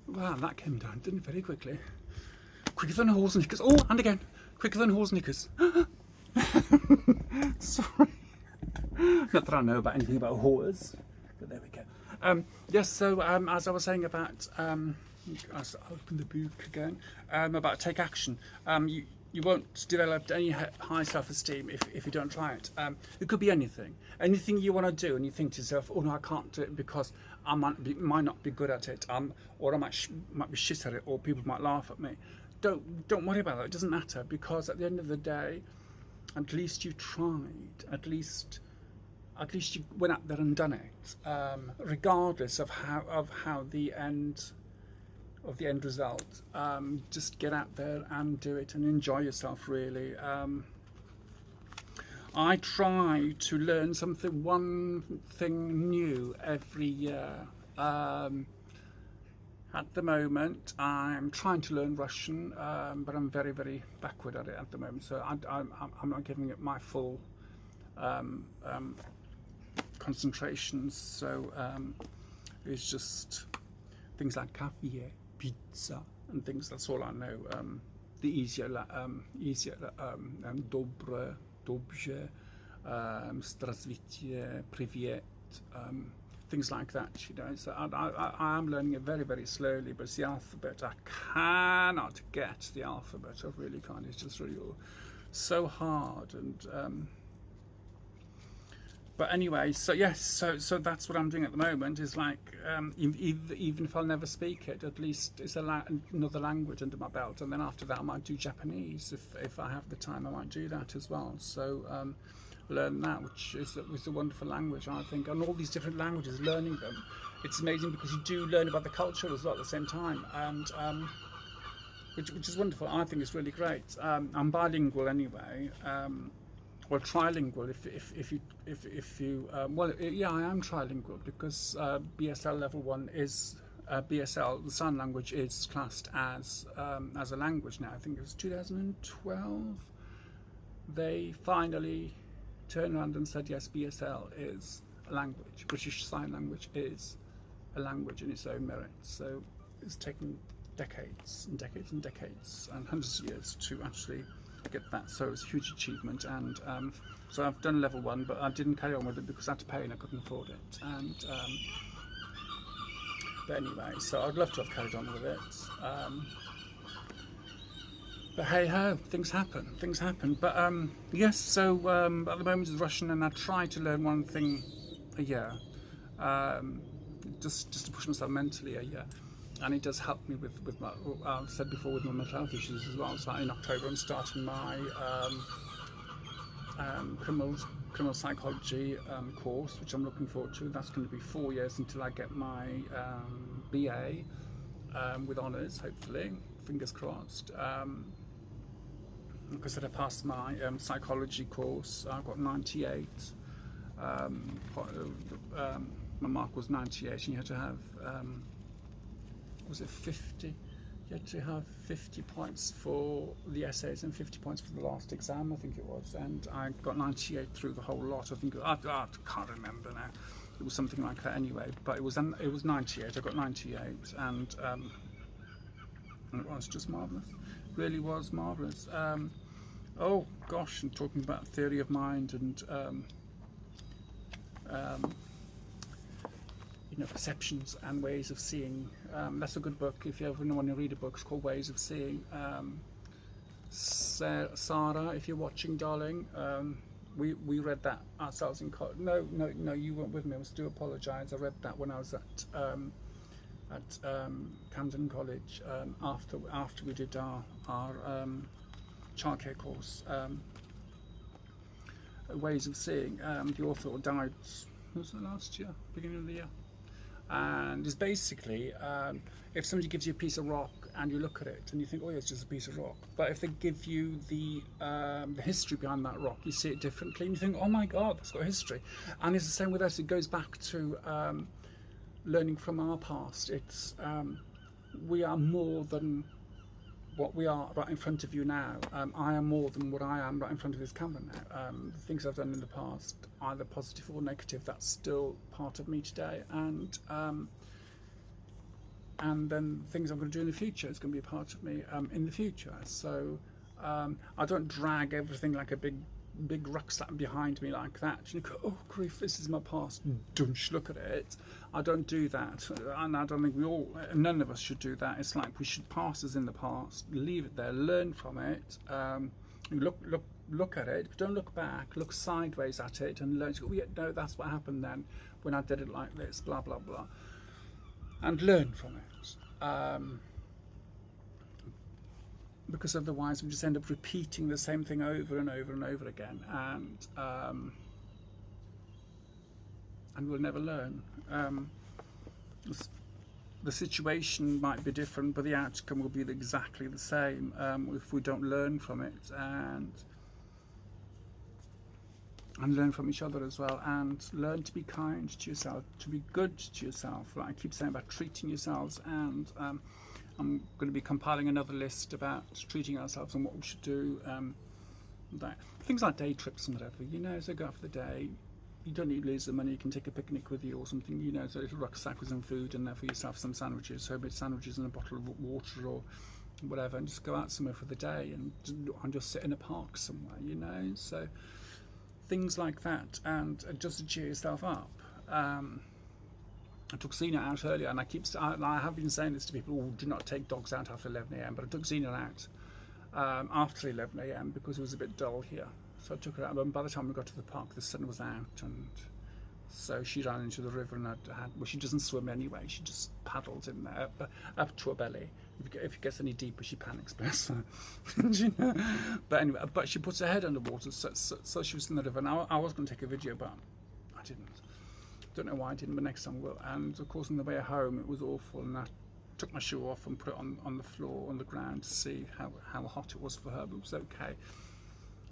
Wow, that came down, didn't it, very quickly. Quicker than horse knickers. Oh, and again. Quicker than horse knickers. Sorry. Not that I know about anything about horses, but there we go. Yes, so as I was saying about, I'll open the book again, about take action. You won't develop any high self-esteem if you don't try it. It could be anything. Anything you want to do and you think to yourself, oh no, I can't do it because I might not be good at it, or I might be shit at it, or people might laugh at me. Don't worry about that. It doesn't matter, because at the end of the day, at least you tried. At least you went out there and done it, regardless of how the end result. Just get out there and do it and enjoy yourself, really. I try to learn one thing new every year. At the moment, I'm trying to learn Russian, but I'm very, very backward at it at the moment. So I'm not giving it my full concentration. So it's just things like cafe, pizza, and things. That's all I know. The easier, dobre, dobrze, zdravstvuyte, privyet. Things like that, you know. So I am learning it very, very slowly, but it's the alphabet. I cannot get the alphabet. I really can't. It's just really so hard. And but anyway, so yes, so that's what I'm doing at the moment. Is like even if I'll never speak it, at least it's another language under my belt. And then after that, I might do Japanese if I have the time. I might do that as well. So. Learn that, which is a wonderful language, I think, and all these different languages, learning them, it's amazing because you do learn about the culture as well at the same time, and which is wonderful. I think it's really great. I'm bilingual anyway, well, trilingual if you well, yeah, I am trilingual because BSL level 1 is BSL, the sign language, is classed as a language now. I think it was 2012 they finally turned around and said, yes, BSL is a language. British Sign Language is a language in its own merit. So it's taken decades and decades and decades and hundreds of years to actually get that. So it's a huge achievement. And so I've done level 1, but I didn't carry on with it because I had to pay and I couldn't afford it. And but anyway, so I'd love to have carried on with it. But hey ho, things happen. But yes, so at the moment it's Russian, and I try to learn one thing a year, just to push myself mentally a year, and it does help me with my, I've said before, with my mental health issues as well. So in October I'm starting my criminal psychology course, which I'm looking forward to. That's going to be 4 years until I get my BA with honours, hopefully, fingers crossed. Like I said, I passed my psychology course. I got 98. My mark was 98, and you had to have, was it 50? You had to have 50 points for the essays and 50 points for the last exam, I think it was. And I got 98 through the whole lot. I think I can't remember now. It was something like that anyway. But it was 98. I got 98, and it was just marvellous. Really was marvellous. Oh gosh, and talking about theory of mind and you know, perceptions and ways of seeing. That's a good book if you ever want to read a book. It's called Ways of Seeing. Sarah, if you're watching, darling, we read that ourselves in college. No, you weren't with me. I do apologise. I read that when I was at Camden College after we did our childcare course. Ways of Seeing. The author died, was it last year, beginning of the year? And it's basically if somebody gives you a piece of rock and you look at it and you think, oh yeah, it's just a piece of rock, but if they give you the history behind that rock, you see it differently and you think, oh my god, that's got history. And it's the same with us. It goes back to learning from our past. It's we are more than what we are right in front of you now. I am more than what I am right in front of this camera now. The things I've done in the past, either positive or negative, that's still part of me today. And and then things I'm going to do in the future is going to be a part of me in the future. So I don't drag everything like a big rucksack behind me like that. You go, oh grief, this is my past. Don't look at it. I don't do that, and I don't think none of us should do that. It's like we should pass as in the past, leave it there, learn from it, look at it, but don't look back. Look sideways at it and learn. Oh yeah, no, that's what happened then when I did it like this. Blah blah blah, and learn from it. Because otherwise we just end up repeating the same thing over and over and over again, and we'll never learn. The situation might be different, but the outcome will be exactly the same if we don't learn from it and learn from each other as well, and learn to be kind to yourself, to be good to yourself. Like I keep saying about treating yourselves, and I'm going to be compiling another list about treating ourselves and what we should do. Things like day trips and whatever, you know, so go out for the day. You don't need loads of money, you can take a picnic with you or something, you know, so a little rucksack with some food and there for yourself, some sandwiches, homemade sandwiches and a bottle of water or whatever, and just go out somewhere for the day and just sit in a park somewhere, you know, so things like that, and just to cheer yourself up. I took Zena out earlier, and I have been saying this to people, do not take dogs out after 11 a.m, but I took Zena out after 11 a.m. because it was a bit dull here. So I took her out, and by the time we got to the park, the sun was out, and so she ran into the river, and well, she doesn't swim anyway, she just paddles in there, but up to her belly. If it gets any deeper, she panics, bless her. You know? But anyway, but she puts her head underwater, so she was in the river, and I was going to take a video, but I didn't. Don't know why I didn't, but next time I will. And of course, on the way home, it was awful, and I took my shoe off and put it on the floor, on the ground, to see how hot it was for her, but it was okay.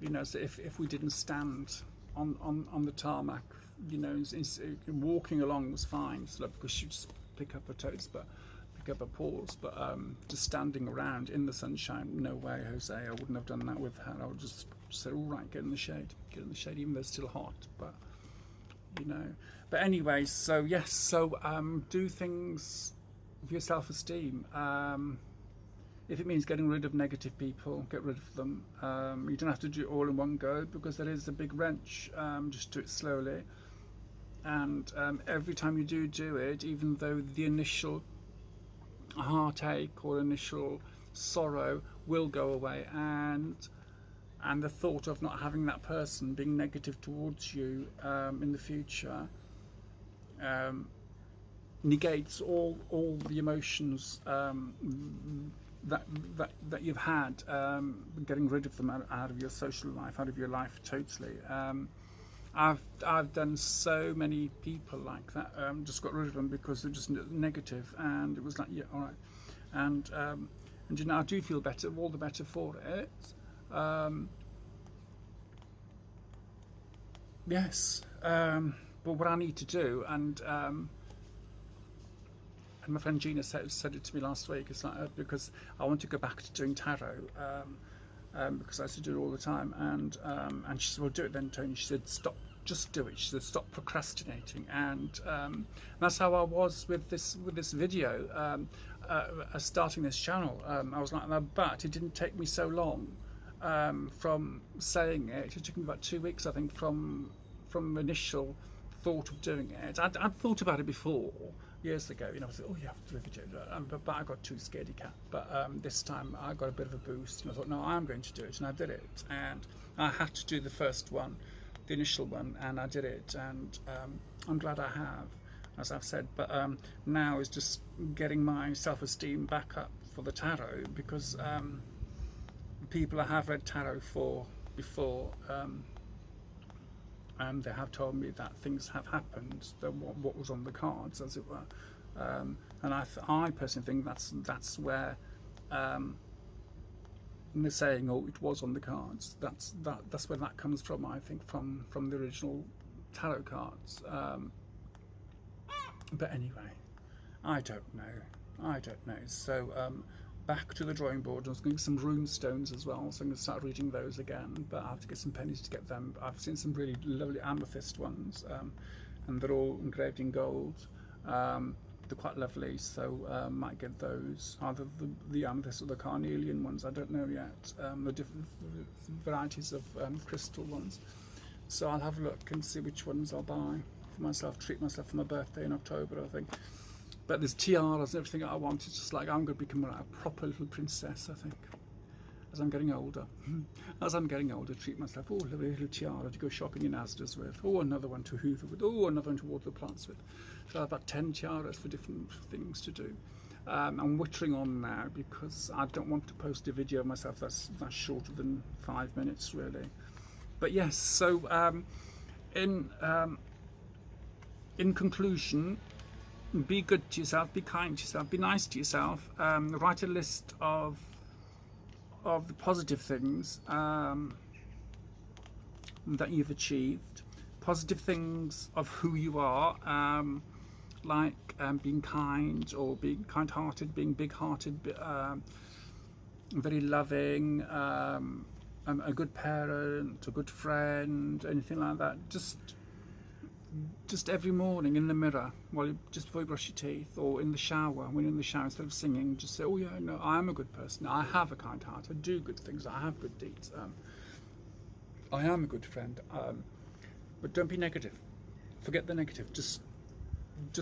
You know, so if we didn't stand on the tarmac, you know, walking along was fine, so because she'd just pick up her toes, but pick up her paws, but just standing around in the sunshine, no way, Jose, I wouldn't have done that with her. I would just say, all right, get in the shade, even though it's still hot, but you know. But anyway, so yes, so do things with your self-esteem. If it means getting rid of negative people, get rid of them. You don't have to do it all in one go, because there is a big wrench. Just do it slowly, and every time you do it, even though the initial heartache or initial sorrow will go away, and the thought of not having that person being negative towards you in the future negates all the emotions that you've had, getting rid of them out of your social life, out of your life totally. I've done so many people like that, just got rid of them because they're just negative, and it was like, yeah, all right, and you know, I do feel better, all the better for it. Yes, but what I need to do, and my friend Gina said it to me last week, it's like, because I want to go back to doing tarot, because I used to do it all the time, and she said, well, do it then, Tony. She said, stop, just do it. She said, stop procrastinating, and that's how I was with this video, starting this channel. I was like, but it didn't take me so long from saying it. It took me about 2 weeks, I think, from initial thought of doing it. I'd thought about it before, years ago, you know, I said, oh yeah, I'll do a video, but I got too scaredy cat. But this time I got a bit of a boost, and I thought, no, I'm going to do it, and I did it. And I had to do the first one, the initial one, and I did it, and I'm glad I have, as I've said. But now is just getting my self-esteem back up for the tarot, because people I have read tarot for before, and they have told me that things have happened, that what was on the cards, as it were, and I personally think that's where the saying, "Oh, it was on the cards." That's where that comes from. I think from the original tarot cards. But anyway, I don't know. So back to the drawing board. I was going to get some rune stones as well, so I'm going to start reading those again, but I have to get some pennies to get them. I've seen some really lovely amethyst ones, and they're all engraved in gold. they're quite lovely, so might get those, either the amethyst or the carnelian ones, I don't know yet, the different varieties of crystal ones. So I'll have a look and see which ones I'll buy for myself, treat myself for my birthday in October, I think. But there's tiaras and everything I want. It's just like I'm going to become a proper little princess, I think, as I'm getting older. As I'm getting older, treat myself, oh, lovely little tiara to go shopping in Asda's with, oh, another one to hoover with, oh, another one to water the plants with. So I have about 10 tiaras for different things to do. I'm wittering on now because I don't want to post a video of myself that's shorter than 5 minutes, really. But yes, so in conclusion, be good to yourself, be kind to yourself, be nice to yourself. Write a list of the positive things that you've achieved, positive things of who you are, like being kind, or being kind-hearted, being big-hearted, very loving, a good parent, a good friend, anything like that. Just every morning in the mirror, just before you brush your teeth, or in the shower, when you're in the shower, instead of singing, just say, oh yeah, no, I am a good person, I have a kind heart, I do good things, I have good deeds, I am a good friend, but don't be negative, forget the negative, just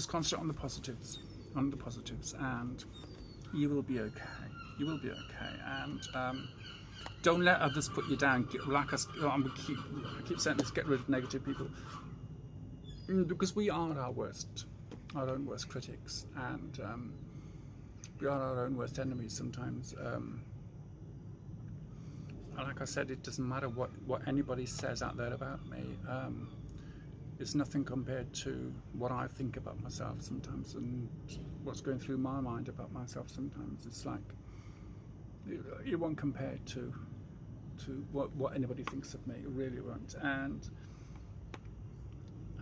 concentrate on the positives, and you will be okay, and don't let others put you down. Like I keep saying this, get rid of negative people, because we are our own worst critics, and we are our own worst enemies sometimes. Like I said, it doesn't matter what anybody says out there about me. It's nothing compared to what I think about myself sometimes, and what's going through my mind about myself sometimes. It's like it won't compare to what anybody thinks of me. It really won't. And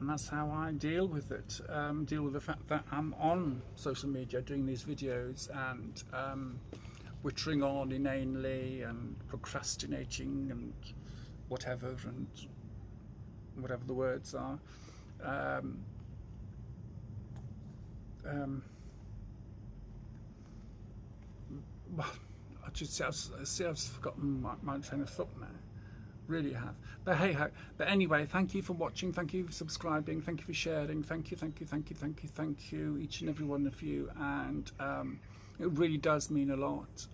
that's how I deal with it. Deal with the fact that I'm on social media doing these videos and wittering on inanely and procrastinating and whatever the words are. Well, I've forgotten my train of thought now. Really have. But hey ho. But anyway, thank you for watching, thank you for subscribing, thank you for sharing, thank you each and every one of you, and it really does mean a lot.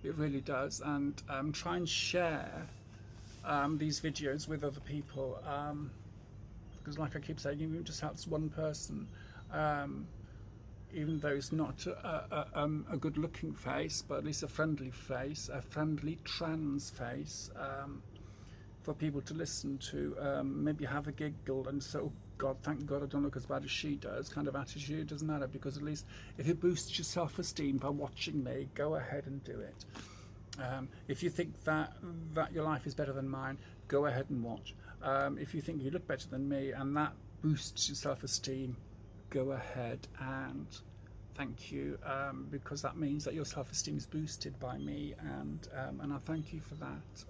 It really does. And try and share these videos with other people, because like I keep saying, even if it just helps one person, even though it's not a good looking face, but at least a friendly face, a friendly trans face, for people to listen to, maybe have a giggle and say, oh God, thank God I don't look as bad as she does, kind of attitude. Doesn't matter, because at least if it boosts your self-esteem by watching me, go ahead and do it. If you think that your life is better than mine, go ahead and watch. If you think you look better than me and that boosts your self-esteem, go ahead and thank you, because that means that your self-esteem is boosted by me, and I thank you for that.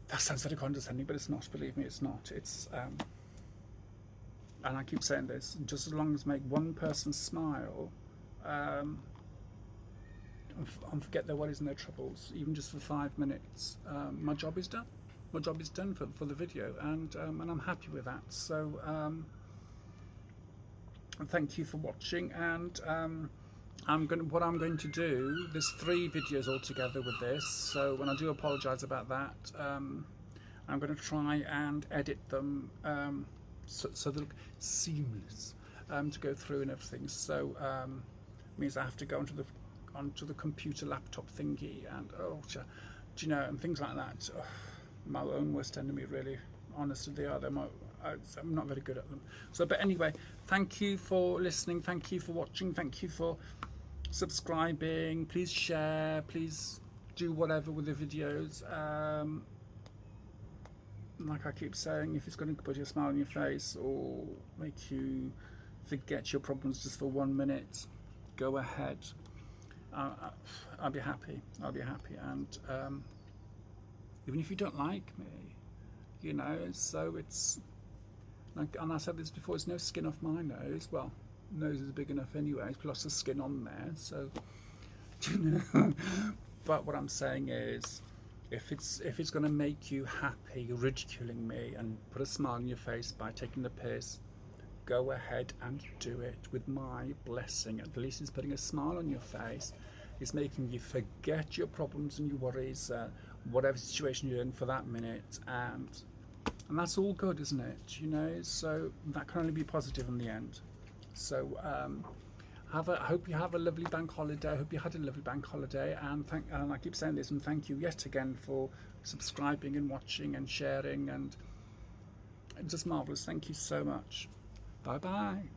That sounds very condescending, but it's not. Believe me, it's not. It's and I keep saying this, just as long as make one person smile, and forget their worries and their troubles, even just for 5 minutes, my job is done. My job is done for the video, and I'm happy with that. So thank you for watching, and what I'm going to do, there's 3 videos altogether with this, so when I do apologise about that, I'm going to try and edit them so they look seamless, to go through and everything. So means I have to go onto the computer laptop thingy, and do you know, and things like that. Oh, my own worst enemy, really. Honestly, they are. I'm not very good at them. So, but anyway, thank you for listening, thank you for watching, thank you for subscribing. Please share, please do whatever with the videos. Like I keep saying, if it's going to put a smile on your face or make you forget your problems just for 1 minute, go ahead. I'll be happy. And even if you don't like me, you know, so it's And I said this before, there's no skin off my nose. Well, nose is big enough anyway, there's lots of skin on there, so, you know. But what I'm saying is, if it's going to make you happy ridiculing me and put a smile on your face by taking the piss, go ahead and do it with my blessing. At least it's putting a smile on your face. It's making you forget your problems and your worries, whatever situation you're in for that minute, and that's all good, isn't it? You know, so that can only be positive in the end. So I hope you have a lovely bank holiday. I hope you had a lovely bank holiday, and I keep saying this, and thank you yet again for subscribing and watching and sharing, and just marvelous. Thank you so much. Bye bye.